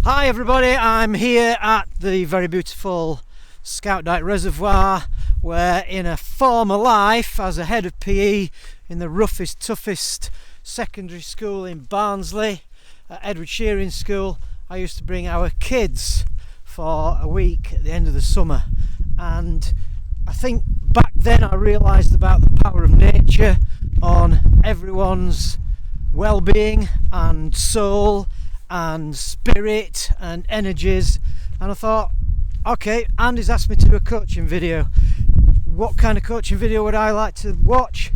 Hi everybody, I'm here at the very beautiful Scout Dyke Reservoir, where in a former life as a head of PE in the roughest, toughest secondary school in Barnsley, at Edward Shearing School, I used to bring our kids for a week at the end of the summer. And I think back then I realised about the power of nature on everyone's well-being and soul and spirit and energies, and I thought, okay, Andy's asked me to do a coaching video. What kind of coaching video would I like to watch?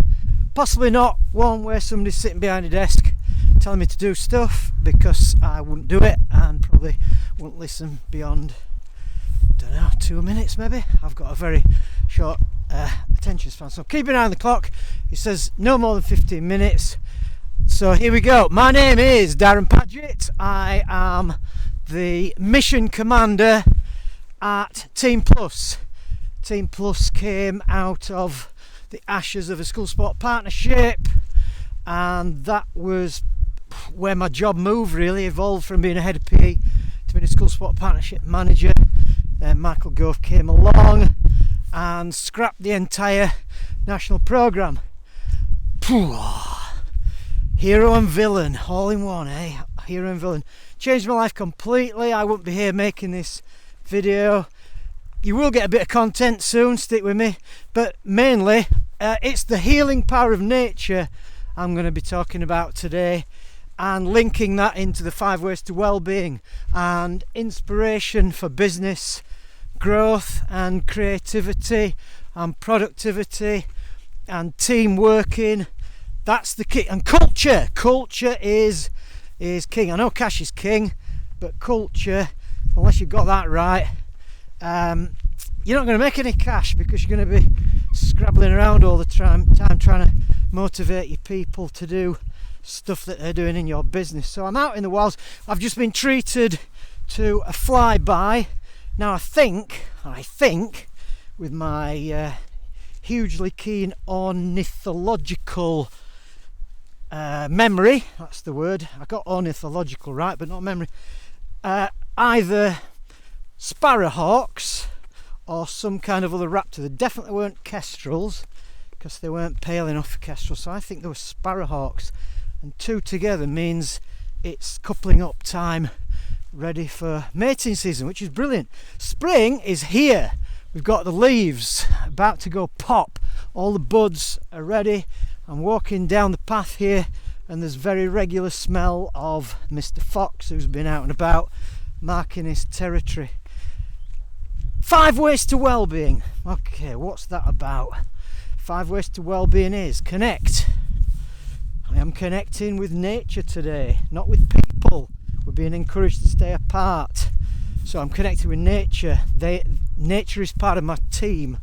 Possibly not one where somebody's sitting behind a desk telling me to do stuff, because I wouldn't do it and probably wouldn't listen beyond, I don't know, 2 minutes maybe. I've got a very short attention span, so keep an eye on the clock. It says no more than 15 minutes. So here we go. My name is Darren Paget. I am the mission commander at Team Plus. Team Plus came out of the ashes of a school sport partnership, and that was where my job moved, really evolved from being a head of PE to being a school sport partnership manager. Then Michael Gove came along and scrapped the entire national programme. Hero and villain, all in one, eh? Hero and villain. Changed my life completely. I wouldn't be here making this video. You will get a bit of content soon, stick with me. But mainly, it's the healing power of nature I'm going to be talking about today, and linking that into the 5 ways to well-being and inspiration for business growth and creativity and productivity and team working. That's the key. And culture is king. I know cash is king, but culture, unless you've got that right, you're not going to make any cash, because you're going to be scrabbling around all the time trying to motivate your people to do stuff that they're doing in your business. So I'm out in the wilds. I've just been treated to a flyby. Now I think with my hugely keen ornithological memory, that's the word, I got ornithological right but not memory, either sparrowhawks or some kind of other raptor. They definitely weren't kestrels, because they weren't pale enough for kestrels, so I think they were sparrowhawks, and 2 together means it's coupling up time, ready for mating season, which is brilliant. Spring is here. We've got the leaves about to go pop, all the buds are ready. I'm walking down the path here, and there's very regular smell of Mr. Fox, who's been out and about marking his territory. 5 ways to well-being. Okay, what's that about? 5 ways to well-being is connect. I am connecting with nature today, not with people. We're being encouraged to stay apart, so I'm connecting with nature. Nature is part of my team.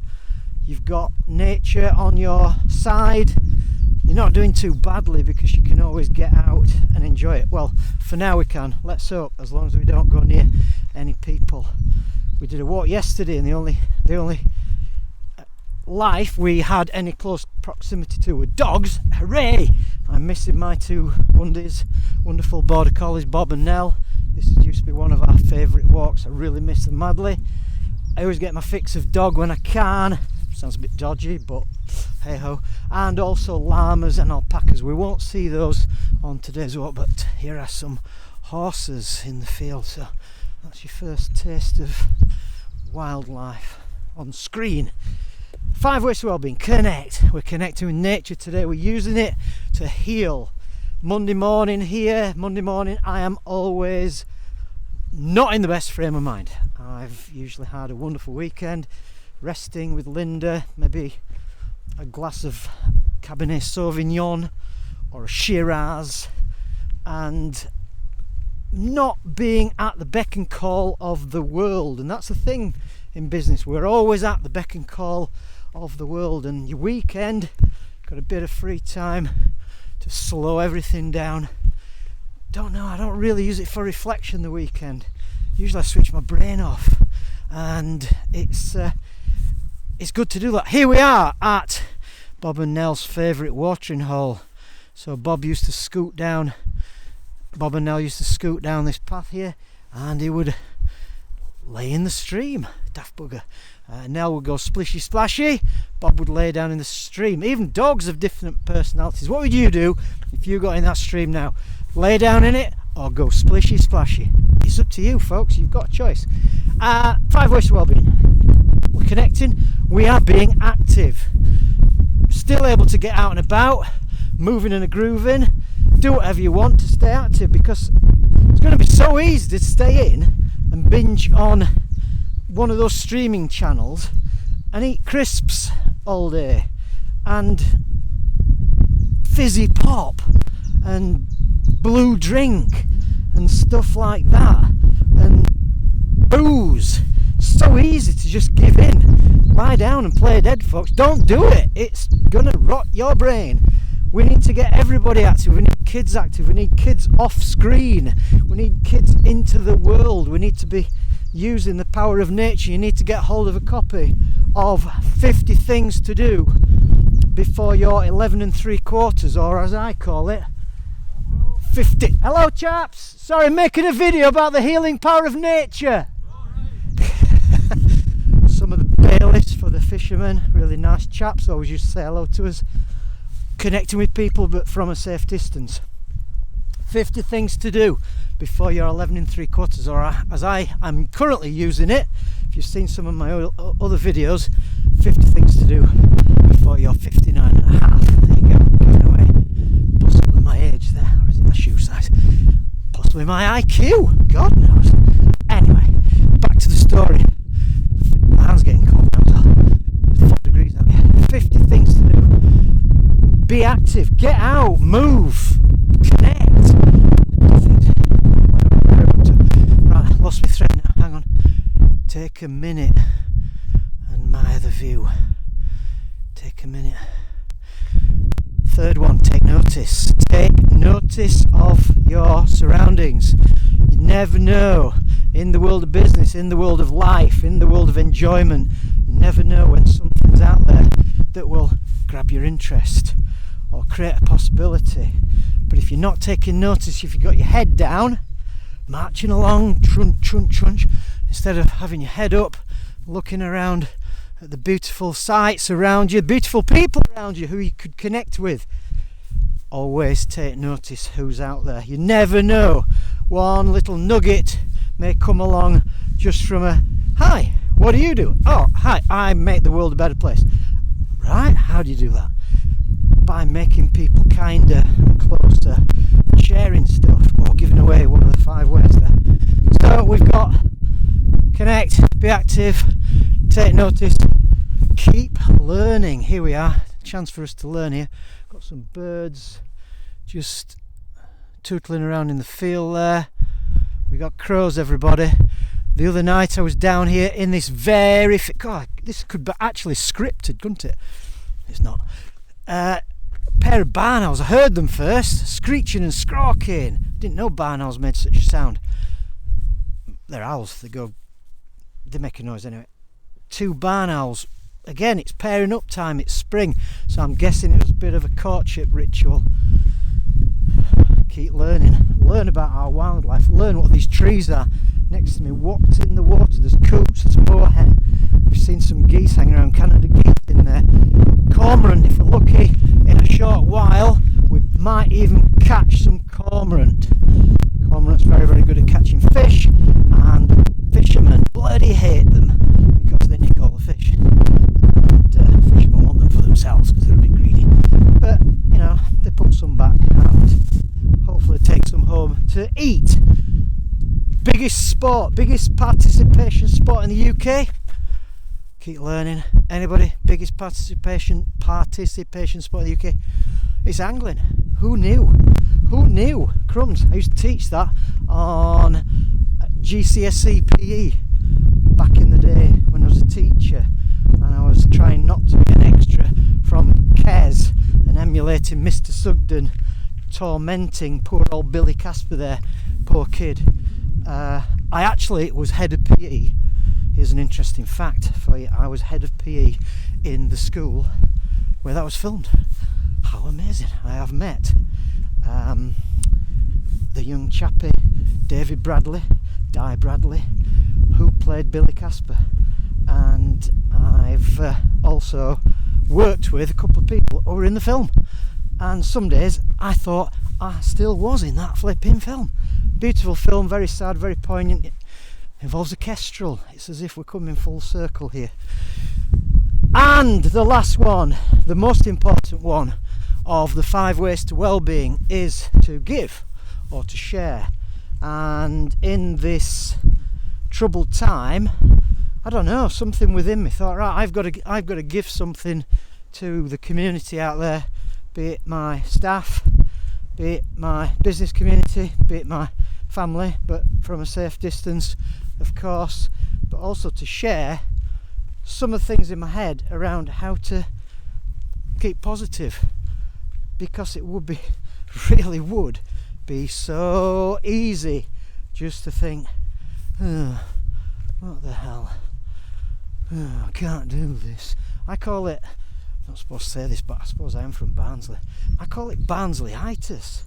You've got nature on your side. You're not doing too badly, because you can always get out and enjoy it. Well, for now we can. Let's hope, as long as we don't go near any people. We did a walk yesterday, and the only life we had any close proximity to were dogs. Hooray! I'm missing my 2 Wundies, wonderful border collies, Bob and Nell. This used to be one of our favourite walks. I really miss them madly. I always get my fix of dog when I can. Sounds a bit dodgy, but hey ho. And also llamas and alpacas. We won't see those on today's walk, but here are some horses in the field. So that's your first taste of wildlife on screen. 5 ways to well-being. Connect. We're connecting with nature today. We're using it to heal. Monday morning here. Monday morning I am always not in the best frame of mind. I've usually had a wonderful weekend, resting with Linda, maybe a glass of Cabernet Sauvignon or a Shiraz, and not being at the beck and call of the world. And that's the thing in business, we're always at the beck and call of the world, and your weekend, got a bit of free time to slow everything down. Don't know, I don't really use it for reflection the weekend. Usually I switch my brain off, and it's good to do that. Here we are at Bob and Nell's favourite watering hole. So Bob and Nell used to scoot down this path here, and he would lay in the stream. Daft bugger. Nell would go splishy splashy, Bob would lay down in the stream. Even dogs have different personalities. What would you do if you got in that stream now? Lay down in it or go splishy splashy? It's up to you, folks. You've got a choice. 5 ways to wellbeing. We're connecting. We are being active. Still able to get out and about, moving and grooving. Do whatever you want to stay active, because it's going to be so easy to stay in and binge on one of those streaming channels and eat crisps all day and fizzy pop and blue drink and stuff like that and booze. It's so easy to just give in, lie down and play dead, folks. Don't do it. It's gonna rot your brain. We need to get everybody active. We need kids active. We need kids off screen. We need kids into the world. We need to be using the power of nature. You need to get hold of a copy of 50 Things to Do before you're 11 3/4, or as I call it, 50. Hello chaps, sorry, making a video about the healing power of nature. Some of the bailiffs for the fishermen, really nice chaps, always used to say hello to us, connecting with people but from a safe distance. 50 things to do before you're 11 3/4, or as I am currently using it, if you've seen some of my other videos, 50 things to do before you're 59 and a half. There you go, giving away possibly my age there, or is it my shoe size? Possibly my IQ, God knows. Anyway, back to the story. My hand's getting cold now, so 4 degrees out here. 50 things to do. Be active, get out, move, connect. Right, lost my thread now, hang on. Take a minute and admire the view. Take a minute. Third one, take notice. Take notice of your surroundings. You never know, in the world of business, in the world of life, in the world of enjoyment, you never know when something's out there that will grab your interest or create a possibility. But if you're not taking notice, if you've got your head down, marching along, trunch, trunch, trunch, instead of having your head up, looking around at the beautiful sights around you, beautiful people around you who you could connect with, always take notice who's out there. You never know, one little nugget may come along just from a, hi, what do you do? Oh, hi, I make the world a better place. Right, how do you do that? By making people kinder and closer, sharing stuff, or giving away one of the 5 ways there. So we've got connect, be active, take notice, keep learning. Here we are, chance for us to learn here. Got some birds just tootling around in the field there. We got crows, everybody. The other night I was down here in this very, God, this could be actually scripted, couldn't it? It's not. Pair of barn owls. I heard them first, screeching and squawking. Didn't know barn owls made such a sound. They're owls. They make a noise anyway. 2 barn owls. Again, it's pairing up time. It's spring, so I'm guessing it was a bit of a courtship ritual. Keep learning. Learn about our wildlife. Learn what these trees are next to me. What's in the water? There's coots. There's moorhen. We've seen some geese hanging around. Canada geese in there. Cormorant. If we're lucky, in a short while, we might even catch some cormorant. Cormorant's very, very good at catching fish, and fishermen bloody hate them because they nick all the fish. And fishermen want them for themselves because they're a bit greedy. But, you know, they put some back and hopefully take some home to eat. Biggest sport, biggest participation sport in the UK? Keep learning. Anybody? Biggest participation sport in the UK? It's angling. Who knew? Who knew? Crumbs. I used to teach that on GCSE PE back in the day when I was a teacher, and I was trying not to be an extra from Kes and emulating Mr. Sugden, tormenting poor old Billy Casper there, poor kid. I actually was head of PE. Here's an interesting fact for you. I was head of PE in the school where that was filmed. How amazing. I have met the young chappie, David Bradley, Di Bradley, who played Billy Casper, and I've also worked with a couple of people who were in the film, and some days I thought I still was in that flipping film. Beautiful film, very sad, very poignant. It involves a kestrel. It's as if we're coming full circle here. And the last one, the most important one of the 5 ways to well-being, is to give or to share. And in this troubled time, I don't know, something within me thought, right, I've got to give something to the community out there, be it my staff, be it my business community, be it my family, but from a safe distance, of course, but also to share some of the things in my head around how to keep positive, because it would be, really would be so easy just to think, oh, what the hell, oh, I can't do this. I call it, I'm not supposed to say this, but I suppose I am from Barnsley, I call it Barnsley-itis.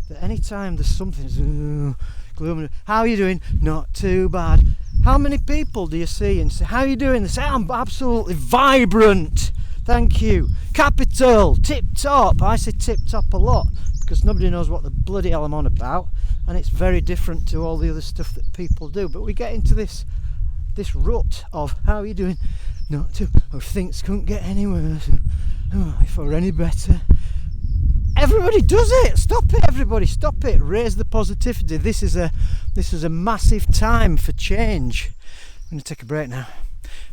That any time there's something gloomy, how are you doing? Not too bad. How many people do you see and say, how are you doing? They say, I'm absolutely vibrant, thank you, capital, tip top. I say tip top a lot because nobody knows what the bloody hell I'm on about, and it's very different to all the other stuff that people do. But we get into this rut of, how are you doing? Not too, oh, things couldn't get any worse, and oh, if I were any better. Everybody does it. Stop it, everybody. Stop it. Raise the positivity. This is a massive time for change. I'm going to take a break now.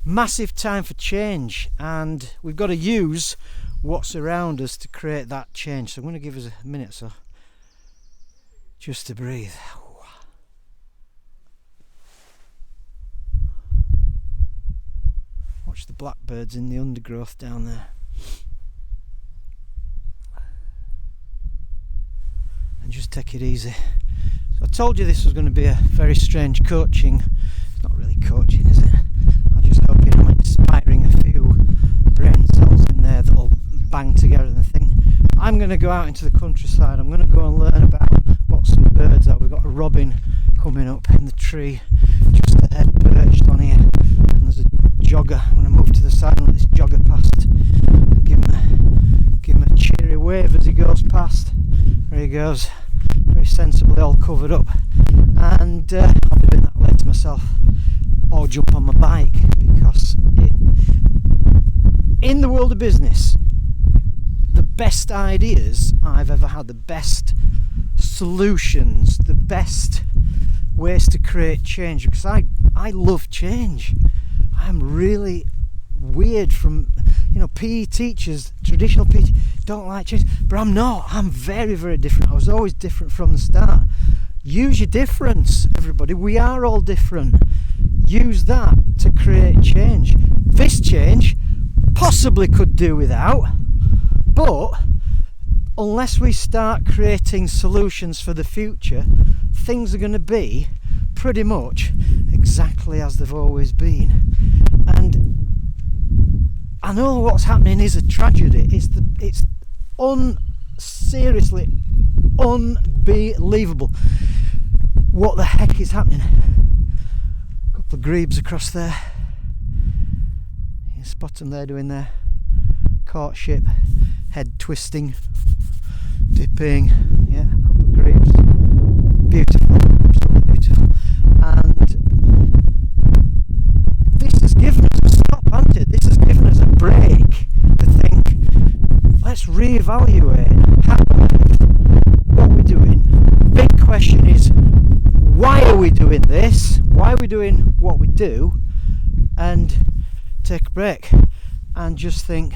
Massive time for change, and we've got to use what's around us to create that change. So I'm going to give us a minute or so just to breathe. Watch the blackbirds in the undergrowth down there. And just take it easy. So I told you this was going to be a very strange coaching. It's not really coaching, is it? I just hope I'm inspiring a few brain cells in there that'll bang together and think, I'm going to go out into the countryside, I'm going to go and learn about what some birds are. We've got a robin coming up in the tree just ahead, perched on here, and there's a jogger. I'm going to move to the side and let this jogger past and give him a cheery wave as he goes past. There he goes, very sensibly all covered up, and I'll be doing that later myself, or jump on my bike, because in the world of business, the best ideas I've ever had, the best solutions, the best ways to create change, because I love change. I'm really weird from, PE teachers, traditional PE don't like change, but I'm not. I'm very, very different. I was always different from the start. Use your difference, everybody. We are all different. Use that to create change. This change possibly could do without, but unless we start creating solutions for the future, things are going to be pretty much exactly as they've always been. And I know what's happening is a tragedy. It's seriously unbelievable what the heck is happening. A couple of grebes across there. You spot them there doing their courtship, head twisting, dipping. Yeah, a couple of grebes. Beautiful, absolutely beautiful. And this has given us a stop, hasn't it? This has given us a break to think, let's reevaluate how we live, what we're doing. Big question is, why are we doing this? Why are we doing what we do? And take a break and just think,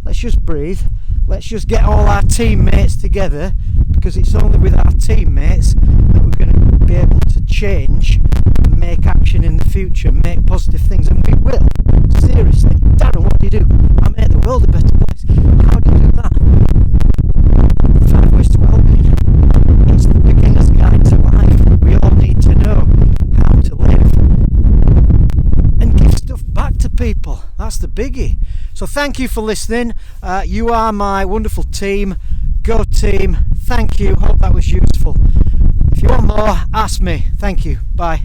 let's just breathe. Let's just get all our teammates together, because it's only with our teammates that we're going to be able to change and make action in the future, make positive things, and we will. Seriously, Darren, what do you do? I make the world a better place. How do you do that? 5 ways to well-being. It's the beginner's guide to life. We all need to know how to live and give stuff back to people. That's the biggie. So thank you for listening. You are my wonderful team. Go team. Thank you. Hope that was useful. If If you want more, ask me. Thank you. Bye.